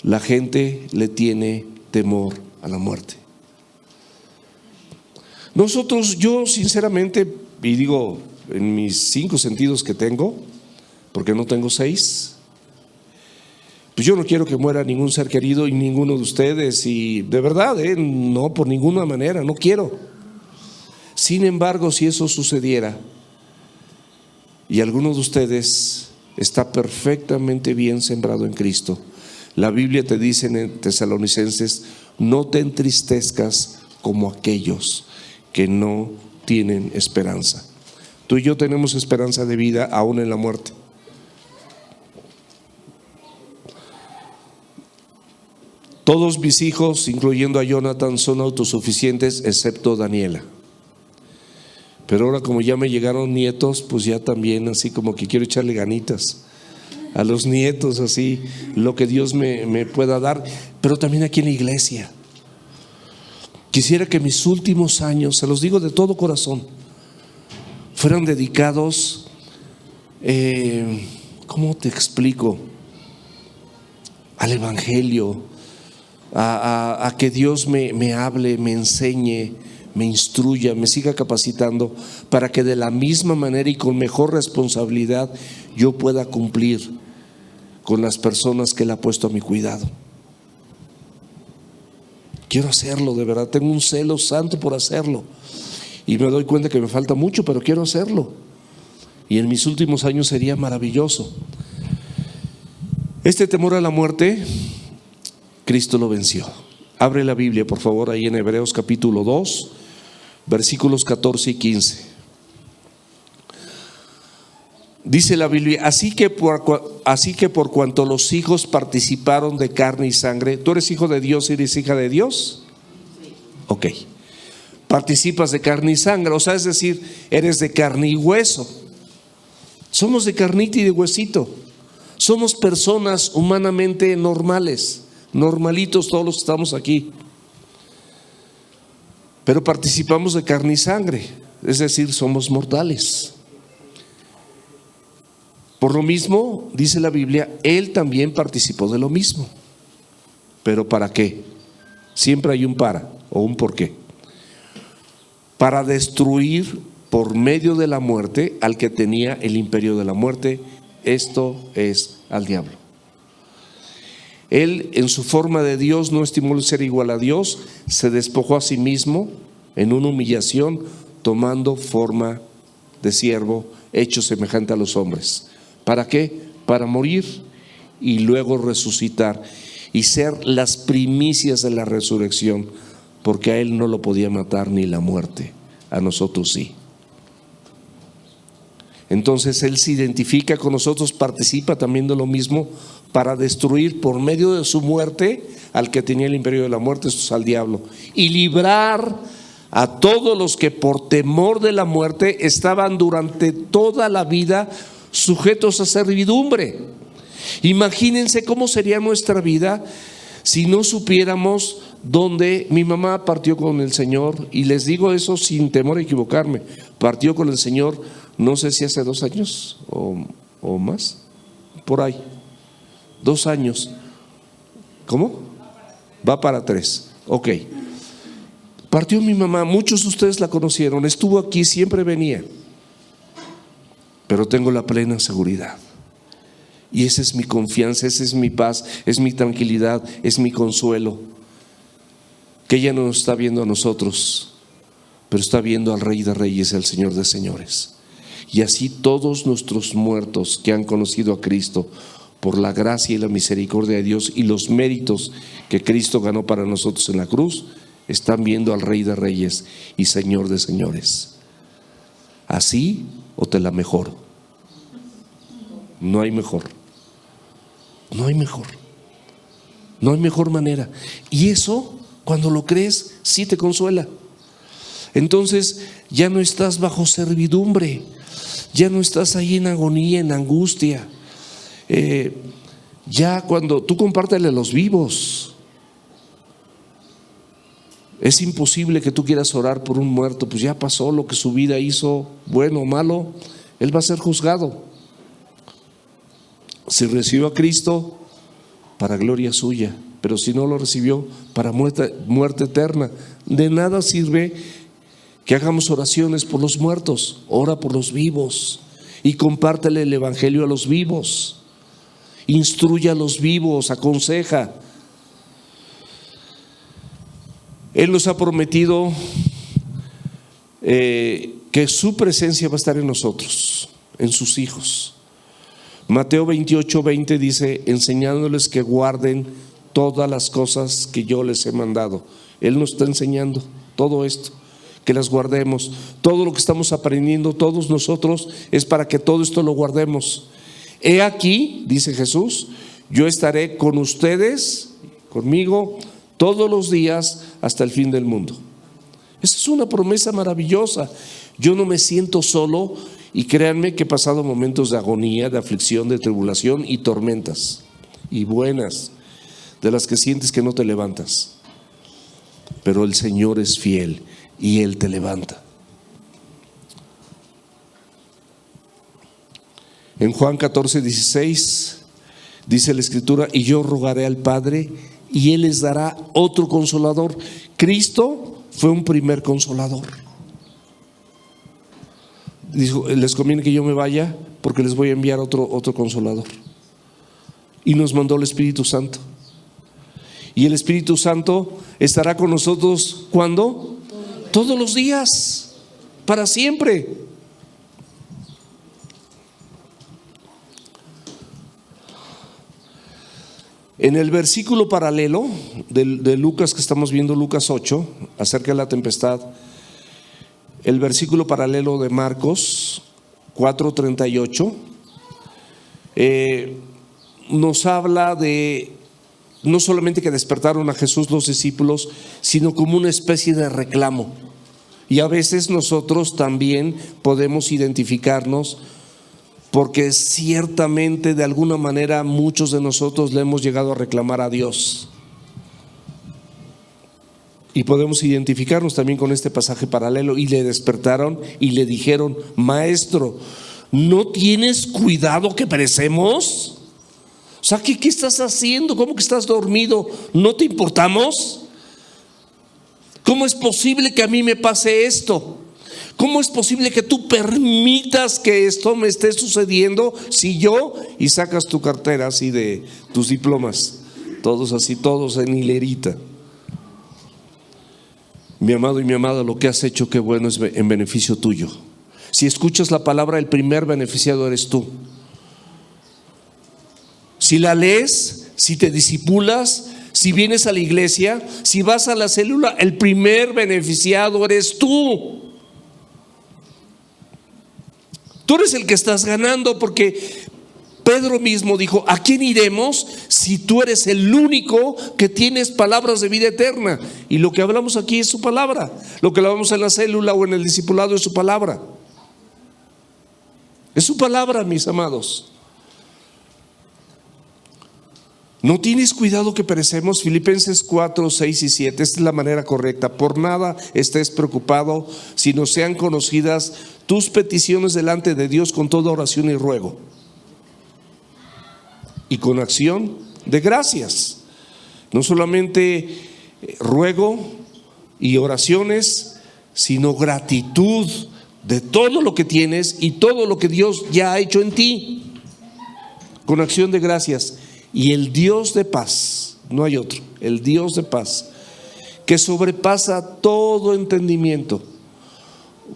la gente le tiene temor a la muerte. Nosotros, yo sinceramente, y digo en mis 5 sentidos que tengo, porque no tengo 6, pues yo no quiero que muera ningún ser querido y ninguno de ustedes, y de verdad, no, por ninguna manera, no quiero. Sin embargo, si eso sucediera y alguno de ustedes está perfectamente bien sembrado en Cristo, la Biblia te dice en Tesalonicenses: no te entristezcas como aquellos que no tienen esperanza. Tú y yo tenemos esperanza de vida aún en la muerte. Todos mis hijos, incluyendo a Jonathan, son autosuficientes, excepto Daniela. Pero ahora, como ya me llegaron nietos, pues ya también así como que quiero echarle ganitas a los nietos, así lo que Dios me pueda dar. Pero también aquí en la iglesia quisiera que mis últimos años, se los digo de todo corazón, fueran dedicados, ¿cómo te explico? Al evangelio, a que Dios me hable, me enseñe, me instruya, me siga capacitando, para que de la misma manera y con mejor responsabilidad yo pueda cumplir con las personas que Él ha puesto a mi cuidado. Quiero hacerlo, de verdad, tengo un celo santo por hacerlo, y me doy cuenta que me falta mucho, pero quiero hacerlo, y en mis últimos años sería maravilloso. Este temor a la muerte, Cristo lo venció. Abre la Biblia, por favor, ahí en Hebreos capítulo 2, versículos 14 y 15. Dice la Biblia: así que por cuanto los hijos participaron de carne y sangre. ¿Tú eres hijo de Dios? ¿Eres hija de Dios? Ok. Participas de carne y sangre, o sea, es decir, eres de carne y hueso. Somos de carnita y de huesito. Somos personas humanamente normales, normalitos todos los que estamos aquí. Pero participamos de carne y sangre, es decir, somos mortales. Por lo mismo, dice la Biblia, Él también participó de lo mismo. ¿Pero para qué? Siempre hay un para o un por qué. Para destruir por medio de la muerte al que tenía el imperio de la muerte, esto es al diablo. Él, en su forma de Dios, no estimó el ser igual a Dios, se despojó a sí mismo en una humillación, tomando forma de siervo, hecho semejante a los hombres. ¿Para qué? Para morir y luego resucitar y ser las primicias de la resurrección, porque a Él no lo podía matar ni la muerte, a nosotros sí. Entonces Él se identifica con nosotros, participa también de lo mismo, para destruir por medio de su muerte al que tenía el imperio de la muerte, esto es al diablo, y librar a todos los que por temor de la muerte estaban durante toda la vida sujetos a servidumbre. Imagínense cómo sería nuestra vida si no supiéramos dónde. Mi mamá partió con el Señor, y les digo eso sin temor a equivocarme, partió con el Señor, no sé si hace 2 años o más, por ahí, 2 años. ¿Cómo? Va para 3. Ok. Partió mi mamá, muchos de ustedes la conocieron, estuvo aquí, siempre venía. Pero tengo la plena seguridad, y esa es mi confianza, esa es mi paz, es mi tranquilidad, es mi consuelo, que ella no nos está viendo a nosotros, pero está viendo al Rey de Reyes, al Señor de Señores. Y así todos nuestros muertos que han conocido a Cristo, por la gracia y la misericordia de Dios y los méritos que Cristo ganó para nosotros en la cruz, están viendo al Rey de Reyes y Señor de Señores. Así o te la mejoro. No hay mejor. No hay mejor. No hay mejor manera. Y eso, cuando lo crees, sí te consuela. Entonces ya no estás bajo servidumbre, ya no estás ahí en agonía, en angustia. Ya cuando tú compártele a los vivos, es imposible que tú quieras orar por un muerto. Pues ya pasó lo que su vida hizo, bueno o malo, él va a ser juzgado. Si recibió a Cristo, para gloria suya, pero si no lo recibió, para muerte eterna. De nada sirve que hagamos oraciones por los muertos. Ora por los vivos y compártele el evangelio a los vivos. Instruye a los vivos, aconseja. Él nos ha prometido que su presencia va a estar en nosotros, en sus hijos. Mateo 28:20 dice: enseñándoles que guarden todas las cosas que yo les he mandado. Él nos está enseñando todo esto, que las guardemos. Todo lo que estamos aprendiendo todos nosotros es para que todo esto lo guardemos. He aquí, dice Jesús, yo estaré con ustedes, conmigo, todos los días hasta el fin del mundo. Esa es una promesa maravillosa. Yo no me siento solo. Y créanme que he pasado momentos de agonía, de aflicción, de tribulación y tormentas, y buenas, de las que sientes que no te levantas. Pero el Señor es fiel y Él te levanta. En Juan 14:16 dice la Escritura: y yo rogaré al Padre y Él les dará otro consolador. Cristo fue un primer consolador. Dijo: les conviene que yo me vaya porque les voy a enviar otro consolador. Y nos mandó el Espíritu Santo. Y el Espíritu Santo estará con nosotros, ¿cuándo? Todos los días, para siempre. En el versículo paralelo de Lucas que estamos viendo, Lucas 8, acerca de la tempestad, el versículo paralelo de Marcos 4:38 nos habla de no solamente que despertaron a Jesús los discípulos, sino como una especie de reclamo. Y a veces nosotros también podemos identificarnos, porque ciertamente de alguna manera muchos de nosotros le hemos llegado a reclamar a Dios. Y podemos identificarnos también con este pasaje paralelo. Y le despertaron y le dijeron: maestro, ¿no tienes cuidado que perecemos? O sea, ¿qué estás haciendo? ¿Cómo que estás dormido? ¿No te importamos? ¿Cómo es posible que a mí me pase esto? ¿Cómo es posible que tú permitas que esto me esté sucediendo? Si yo, y sacas tu cartera así de tus diplomas, todos así, todos en hilerita. Mi amado y mi amada, lo que has hecho, qué bueno, es en beneficio tuyo. Si escuchas la palabra, el primer beneficiado eres tú. Si la lees, si te discipulas, si vienes a la iglesia, si vas a la célula, el primer beneficiado eres tú. Tú eres el que estás ganando, porque Pedro mismo dijo: ¿a quién iremos si tú eres el único que tienes palabras de vida eterna? Y lo que hablamos aquí es su palabra. Lo que hablamos en la célula o en el discipulado es su palabra. Es su palabra, mis amados. ¿No tienes cuidado que perecemos? Filipenses 4, 6 y 7. Esta es la manera correcta. Por nada estés preocupado, sino sean conocidas tus peticiones delante de Dios con toda oración y ruego, y con acción de gracias. No solamente ruego y oraciones, sino gratitud de todo lo que tienes y todo lo que Dios ya ha hecho en ti, con acción de gracias. Y el Dios de paz, no hay otro, el Dios de paz, que sobrepasa todo entendimiento,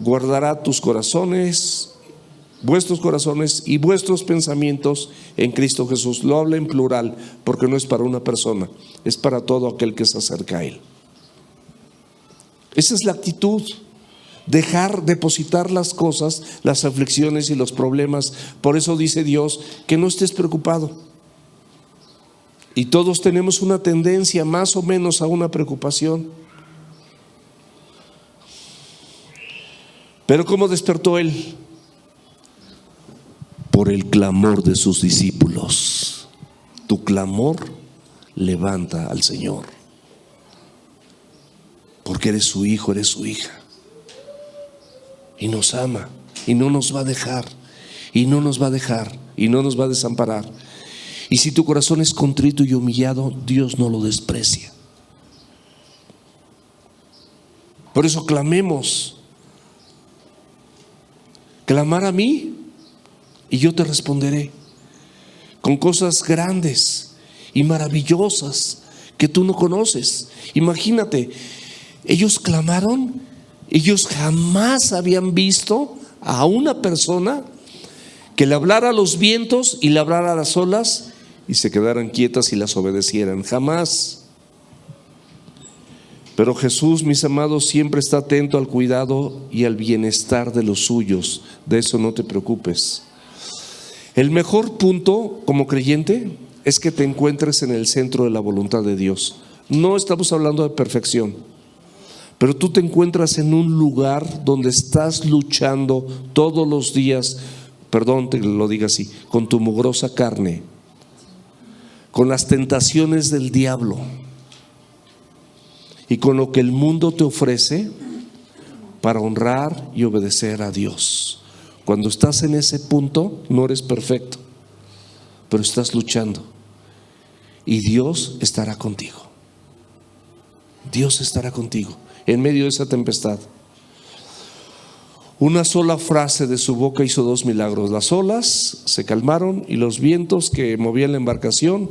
guardará tus corazones, vuestros corazones y vuestros pensamientos en Cristo Jesús. Lo habla en plural porque no es para una persona, es para todo aquel que se acerca a Él. Esa es la actitud. depositar las cosas, las aflicciones y los problemas. Por eso dice Dios que no estés preocupado. Y todos tenemos una tendencia más o menos a una preocupación. Pero ¿cómo despertó él? Por el clamor de sus discípulos. Tu clamor levanta al Señor, porque eres su hijo, eres su hija, y nos ama, y no nos va a dejar, y no nos va a dejar, y no nos va a desamparar. Y si tu corazón es contrito y humillado, Dios no lo desprecia. Por eso clamemos. Clamar a mí y yo te responderé con cosas grandes y maravillosas que tú no conoces. Imagínate, ellos clamaron, ellos jamás habían visto a una persona que le hablara a los vientos y le hablara a las olas y se quedaran quietas y las obedecieran, jamás. Pero Jesús, mis amados, siempre está atento al cuidado y al bienestar de los suyos. De eso no te preocupes. El mejor punto como creyente es que te encuentres en el centro de la voluntad de Dios. No estamos hablando de perfección, pero tú te encuentras en un lugar donde estás luchando todos los días, perdón te lo diga así, con tu mugrosa carne, con las tentaciones del diablo y con lo que el mundo te ofrece para honrar y obedecer a Dios. Cuando estás en ese punto, no eres perfecto, pero estás luchando y Dios estará contigo. Dios estará contigo en medio de esa tempestad. Una sola frase de su boca hizo 2 milagros. Las olas se calmaron y los vientos que movían la embarcación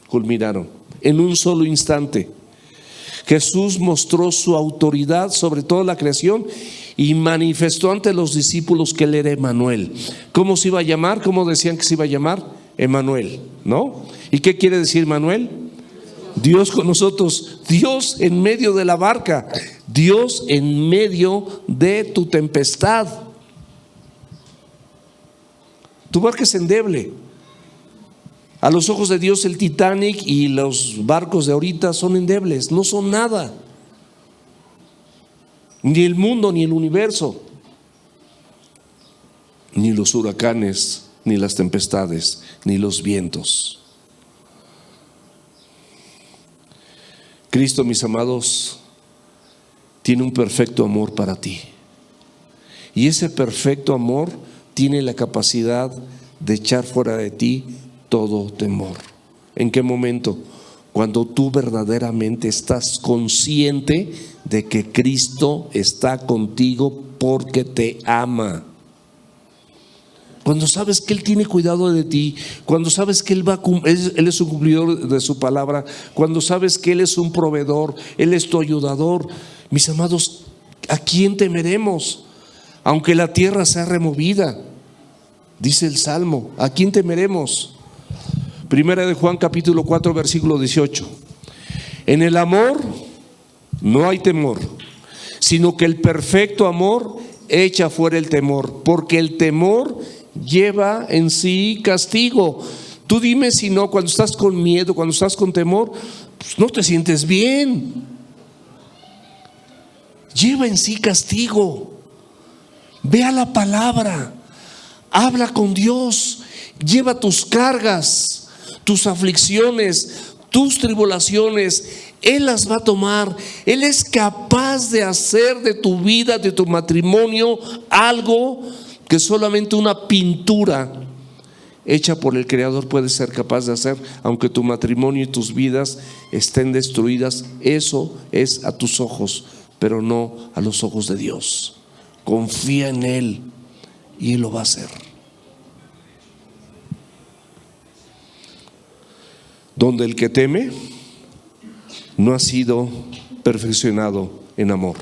culminaron en un solo instante. Jesús mostró su autoridad sobre toda la creación y manifestó ante los discípulos que él era Emmanuel. ¿Cómo se iba a llamar? ¿Cómo decían que se iba a llamar? Emmanuel, ¿no? ¿Y qué quiere decir Emmanuel? Dios con nosotros, Dios en medio de la barca, Dios en medio de tu tempestad. Tu barca es endeble. A los ojos de Dios el Titanic y los barcos de ahorita son endebles, no son nada. Ni el mundo, ni el universo, ni los huracanes, ni las tempestades, ni los vientos. Cristo, mis amados, tiene un perfecto amor para ti. Y ese perfecto amor tiene la capacidad de echar fuera de ti todo temor. ¿En qué momento? Cuando tú verdaderamente estás consciente de que Cristo está contigo porque te ama. Cuando sabes que Él tiene cuidado de ti, cuando sabes que Él es un cumplidor de su palabra, cuando sabes que Él es un proveedor, Él es tu ayudador, mis amados, ¿a quién temeremos? Aunque la tierra sea removida, dice el Salmo, ¿a quién temeremos? Primera de Juan capítulo 4 versículo 18. En el amor no hay temor, sino que el perfecto amor echa fuera el temor, porque el temor lleva en sí castigo. Tú dime si no, cuando estás con miedo, cuando estás con temor, pues no te sientes bien. Lleva en sí castigo. Ve a la palabra, habla con Dios, lleva tus cargas, tus aflicciones, tus tribulaciones. Él las va a tomar. Él es capaz de hacer de tu vida, de tu matrimonio, algo que solamente una pintura hecha por el Creador puede ser capaz de hacer. Aunque tu matrimonio y tus vidas estén destruidas, eso es a tus ojos, pero no a los ojos de Dios. Confía en Él y Él lo va a hacer. Donde el que teme no ha sido perfeccionado en amor.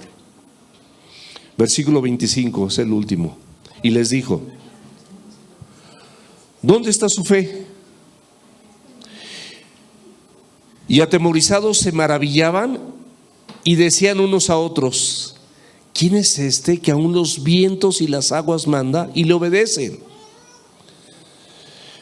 Versículo 25 es el último. Y les dijo: ¿dónde está su fe? Y atemorizados se maravillaban y decían unos a otros: ¿quién es este que aún los vientos y las aguas manda y le obedecen?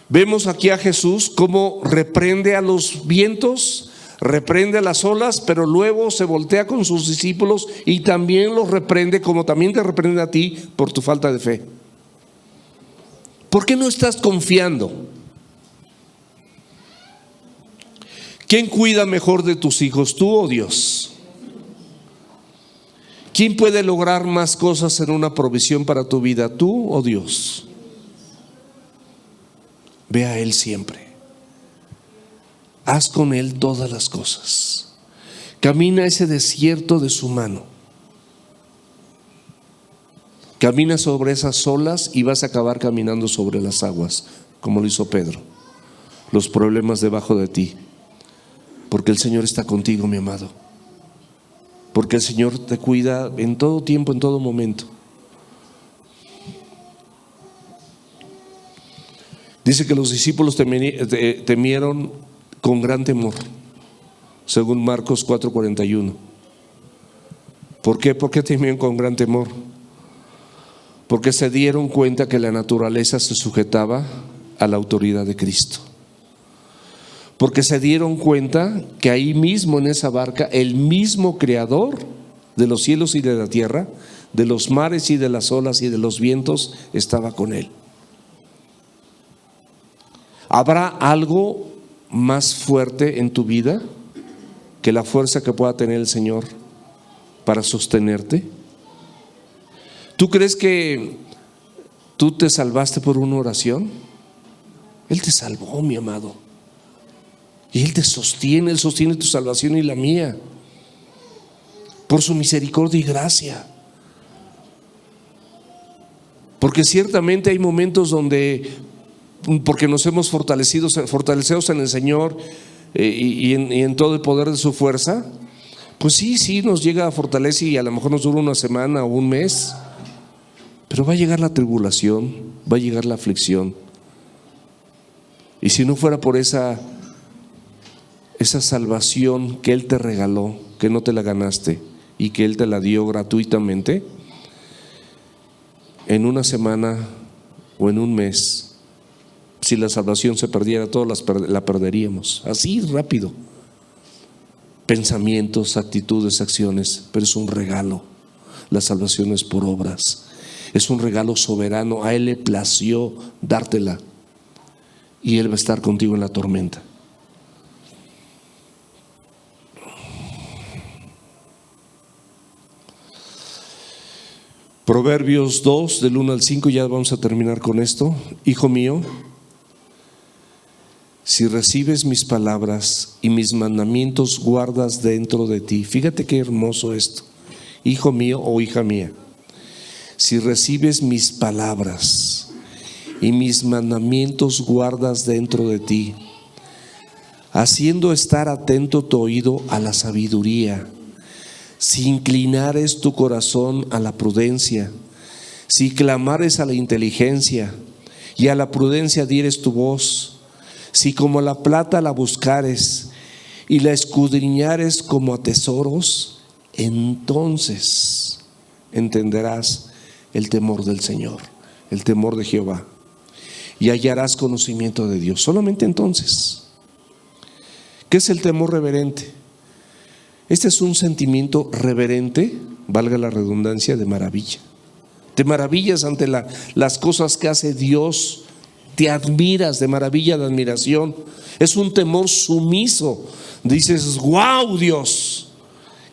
Vemos aquí a Jesús cómo reprende a los vientos, reprende a las olas, pero luego se voltea con sus discípulos y también los reprende, como también te reprende a ti por tu falta de fe. ¿Por qué no estás confiando? ¿Quién cuida mejor de tus hijos, tú o Dios? ¿Quién puede lograr más cosas en una provisión para tu vida, tú o Dios? Ve a Él siempre. Haz con Él todas las cosas. Camina ese desierto de su mano. Camina sobre esas olas y vas a acabar caminando sobre las aguas, como lo hizo Pedro. Los problemas debajo de ti. Porque el Señor está contigo, mi amado. Porque el Señor te cuida en todo tiempo, en todo momento. Dice que los discípulos temieron con gran temor, según Marcos 4:41. ¿Por qué? ¿Por qué temieron con gran temor? Porque se dieron cuenta que la naturaleza se sujetaba a la autoridad de Cristo. Porque se dieron cuenta que ahí mismo en esa barca, el mismo Creador de los cielos y de la tierra, de los mares y de las olas y de los vientos, estaba con Él. ¿Habrá algo más fuerte en tu vida que la fuerza que pueda tener el Señor para sostenerte? ¿Tú crees que tú te salvaste por una oración? Él te salvó, mi amado. Y Él te sostiene, Él sostiene tu salvación y la mía, por su misericordia y gracia. Porque ciertamente hay momentos donde, porque nos hemos fortalecidos en el Señor y en todo el poder de su fuerza, pues sí nos llega a fortalecer y a lo mejor nos dura una semana o un mes, pero va a llegar la tribulación, va a llegar la aflicción. Y si no fuera por esa salvación que Él te regaló, que no te la ganaste y que Él te la dio gratuitamente, en una semana o en un mes, si la salvación se perdiera, todos la perderíamos, así rápido. Pensamientos, actitudes, acciones, pero es un regalo. La salvación es por obras, es un regalo soberano. A Él le plació dártela y Él va a estar contigo en la tormenta. Proverbios 2, del 1 al 5, ya vamos a terminar con esto. Hijo mío, si recibes mis palabras y mis mandamientos guardas dentro de ti. Fíjate qué hermoso esto. Hijo mío o hija mía, si recibes mis palabras y mis mandamientos guardas dentro de ti, haciendo estar atento tu oído a la sabiduría, si inclinares tu corazón a la prudencia, si clamares a la inteligencia y a la prudencia dieres tu voz, si como la plata la buscares y la escudriñares como a tesoros, entonces entenderás el temor del Señor, el temor de Jehová, y hallarás conocimiento de Dios. Solamente entonces. ¿Qué es el temor reverente? Este es un sentimiento reverente, valga la redundancia, de maravilla. Te maravillas ante las cosas que hace Dios, te admiras, de maravilla, de admiración. Es un temor sumiso. Dices, wow, Dios,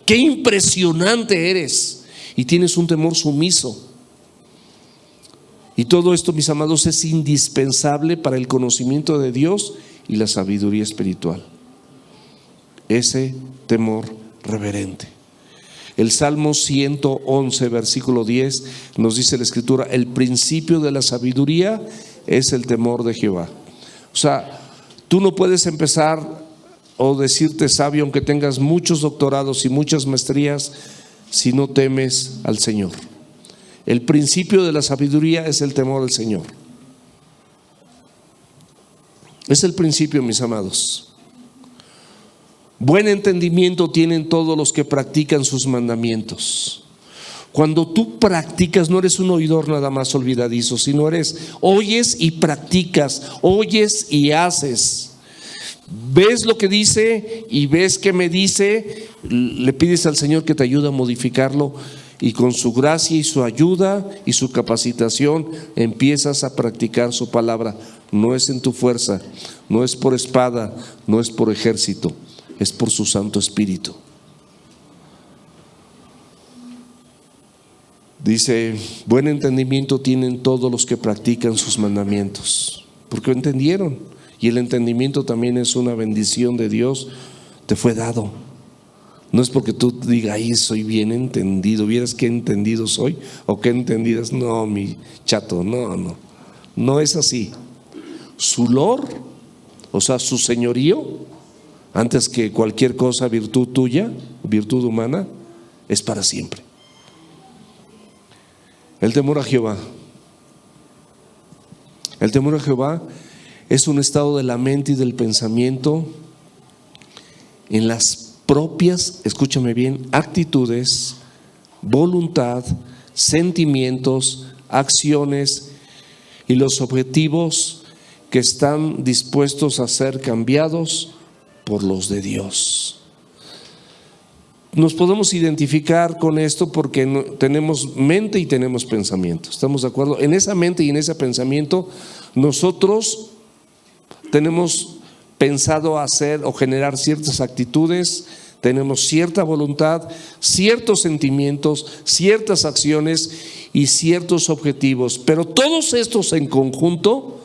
qué impresionante eres. Y tienes un temor sumiso. Y todo esto, mis amados, es indispensable para el conocimiento de Dios y la sabiduría espiritual. Ese temor reverente. El Salmo 111, versículo 10, nos dice la Escritura: el principio de la sabiduría es el temor de Jehová. O sea, tú no puedes empezar o decirte sabio aunque tengas muchos doctorados y muchas maestrías si no temes al Señor. El principio de la sabiduría es el temor al Señor. Es el principio, mis amados. Buen entendimiento tienen todos los que practican sus mandamientos. Cuando tú practicas, no eres un oidor nada más olvidadizo, sino oyes y practicas, oyes y haces. Ves lo que dice y ves que me dice, le pides al Señor que te ayude a modificarlo, y con su gracia y su ayuda y su capacitación empiezas a practicar su palabra. No es en tu fuerza, no es por espada, no es por ejército, es por su Santo Espíritu. Dice, buen entendimiento tienen todos los que practican sus mandamientos, porque entendieron, y el entendimiento también es una bendición de Dios, te fue dado. No es porque tú digas, ay, soy bien entendido, vieras qué entendido soy, o qué entendidas. No, mi chato, no es así. Su lord, o sea, su señorío, antes que cualquier cosa, virtud tuya, virtud humana, es para siempre. El temor a Jehová. El temor a Jehová es un estado de la mente y del pensamiento en las propias, escúchame bien, actitudes, voluntad, sentimientos, acciones y los objetivos que están dispuestos a ser cambiados por los de Dios. Nos podemos identificar con esto porque tenemos mente y tenemos pensamiento. ¿Estamos de acuerdo? En esa mente y en ese pensamiento nosotros tenemos pensado hacer o generar ciertas actitudes, tenemos cierta voluntad, ciertos sentimientos, ciertas acciones y ciertos objetivos. Pero todos estos en conjunto,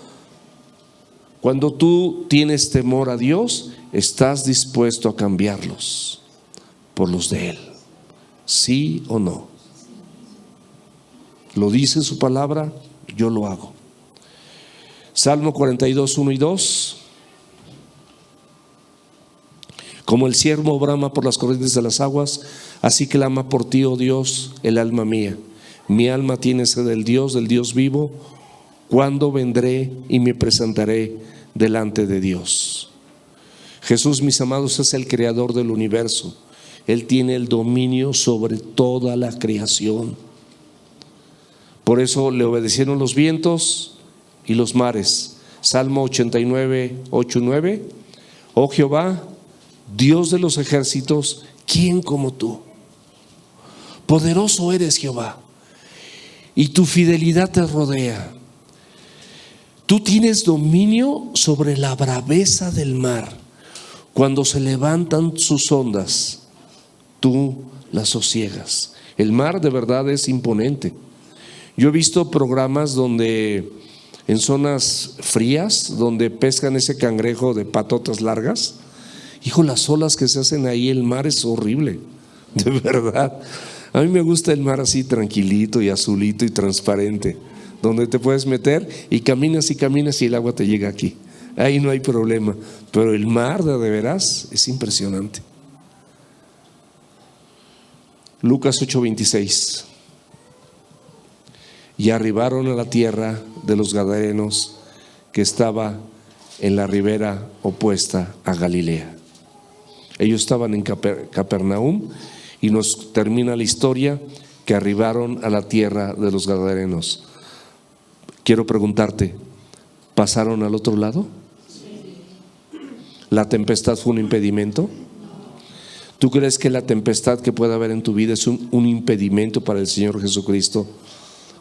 cuando tú tienes temor a Dios, estás dispuesto a cambiarlos por los de Él. ¿Sí o no? Lo dice su palabra, yo lo hago. Salmo 42, 1 y 2. Como el ciervo brama por las corrientes de las aguas, así clama por ti, oh Dios, el alma mía. Mi alma tiene sed del Dios vivo. ¿Cuándo vendré y me presentaré delante de Dios? Jesús, mis amados, es el creador del universo. Él tiene el dominio sobre toda la creación. Por eso le obedecieron los vientos y los mares. Salmo 89, 8 y 9. Oh Jehová, Dios de los ejércitos, ¿quién como tú? Poderoso eres, Jehová, y tu fidelidad te rodea. Tú tienes dominio sobre la braveza del mar. Cuando se levantan sus ondas, tú las sosiegas. El mar de verdad es imponente. Yo he visto programas donde en zonas frías, donde pescan ese cangrejo de patotas largas. Hijo, las olas que se hacen ahí, el mar es horrible, de verdad. A mí me gusta el mar así tranquilito y azulito y transparente, donde te puedes meter y caminas y el agua te llega aquí. Ahí no hay problema. Pero el mar de veras es impresionante. Lucas 8:26. Y arribaron a la tierra de los Gadarenos, que estaba en la ribera opuesta a Galilea. Ellos estaban en Capernaum, y nos termina la historia que arribaron a la tierra de los Gadarenos. Quiero preguntarte, ¿pasaron al otro lado? ¿La tempestad fue un impedimento? ¿Tú crees que la tempestad que pueda haber en tu vida es un impedimento para el Señor Jesucristo?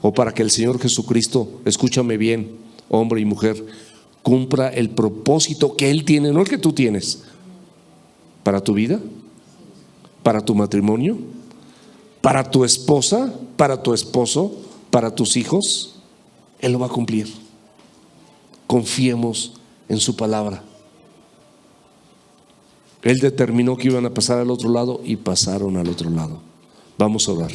O para que el Señor Jesucristo, escúchame bien, hombre y mujer, cumpla el propósito que Él tiene, no el que tú tienes, para tu vida, para tu matrimonio, para tu esposa, para tu esposo, para tus hijos. Él lo va a cumplir. Confiemos en su palabra. Él determinó que iban a pasar al otro lado y pasaron al otro lado. Vamos a orar.